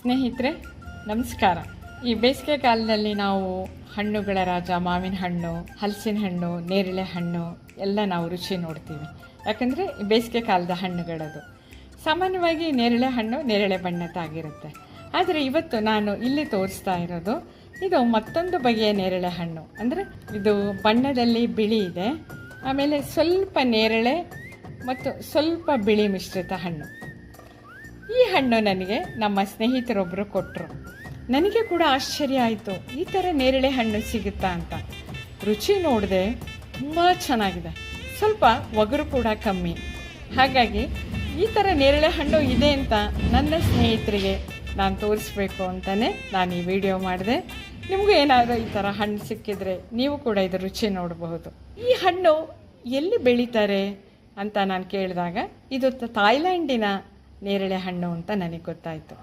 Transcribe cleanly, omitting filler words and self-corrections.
ಸ್ನೇಹಿತರೆ ನಮಸ್ಕಾರ. ಈ ಬೇಸಿಗೆ ಕಾಲದಲ್ಲಿ ನಾವು ಹಣ್ಣುಗಳ ರಾಜ ಮಾವಿನ ಹಣ್ಣು, ಹಲಸಿನ ಹಣ್ಣು, ನೇರಳೆ ಹಣ್ಣು ಎಲ್ಲ ನಾವು ರುಚಿ ನೋಡ್ತೀವಿ. ಯಾಕಂದರೆ ಈ ಬೇಸಿಗೆ ಕಾಲದ ಹಣ್ಣುಗಳದು. ಸಾಮಾನ್ಯವಾಗಿ ನೇರಳೆ ಹಣ್ಣು ನೇರಳೆ ಬಣ್ಣದ್ದಾಗಿರುತ್ತೆ. ಆದರೆ ಇವತ್ತು ನಾನು ಇಲ್ಲಿ ತೋರಿಸ್ತಾ ಇರೋದು ಇದು ಮತ್ತೊಂದು ಬಗೆಯ ನೇರಳೆ ಹಣ್ಣು. ಅಂದರೆ ಇದು ಬಣ್ಣದಲ್ಲಿ ಬಿಳಿ ಇದೆ, ಆಮೇಲೆ ಸ್ವಲ್ಪ ನೇರಳೆ ಮತ್ತು ಸ್ವಲ್ಪ ಬಿಳಿ ಮಿಶ್ರಿತ ಹಣ್ಣು. ಈ ಹಣ್ಣು ನನಗೆ ನಮ್ಮ ಸ್ನೇಹಿತರೊಬ್ಬರು ಕೊಟ್ಟರು. ನನಗೆ ಕೂಡ ಆಶ್ಚರ್ಯ ಆಯಿತು, ಈ ಥರ ನೇರಳೆ ಹಣ್ಣು ಸಿಗುತ್ತಾ ಅಂತ. ರುಚಿ ನೋಡಿದೆ, ತುಂಬ ಚೆನ್ನಾಗಿದೆ, ಸ್ವಲ್ಪ ಒಗರು ಕೂಡ ಕಮ್ಮಿ. ಹಾಗಾಗಿ ಈ ಥರ ನೇರಳೆ ಹಣ್ಣು ಇದೆ ಅಂತ ನನ್ನ ಸ್ನೇಹಿತರಿಗೆ ನಾನು ತೋರಿಸ್ಬೇಕು ಅಂತಲೇ ನಾನು ಈ ವಿಡಿಯೋ ಮಾಡಿದೆ. ನಿಮಗೂ ಏನಾದರೂ ಈ ಥರ ಹಣ್ಣು ಸಿಕ್ಕಿದರೆ ನೀವು ಕೂಡ ಇದು ರುಚಿ ನೋಡಬಹುದು. ಈ ಹಣ್ಣು ಎಲ್ಲಿ ಬೆಳೀತಾರೆ ಅಂತ ನಾನು ಕೇಳಿದಾಗ ಇದು ಥಾಯ್ಲ್ಯಾಂಡಿನ ನೇರಳೆ ಹಣ್ಣು ಅಂತ ನನಗೆ ಗೊತ್ತಾಯಿತು.